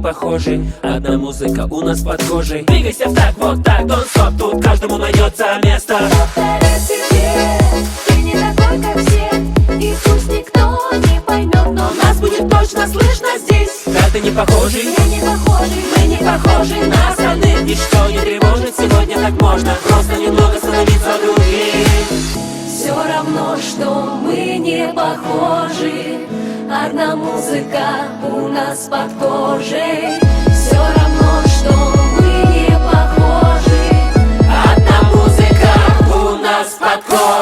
похожи, одна музыка у нас под кожей. Двигайся в так, вот так, don't stop, тут каждому найдется место. Повторяй себе, ты не такой, как все, и пусть никто не поймет, но Нас будет точно слышно здесь. Да, ты не похожий, мы не похожи, мы не похожи на остальных. Ничто не тревожит, сегодня так можно просто немного становиться другим. все равно, что мы не похожи. Одна музыка у нас под кожей. Все равно, что мы не похожи. Одна музыка у нас под кожей.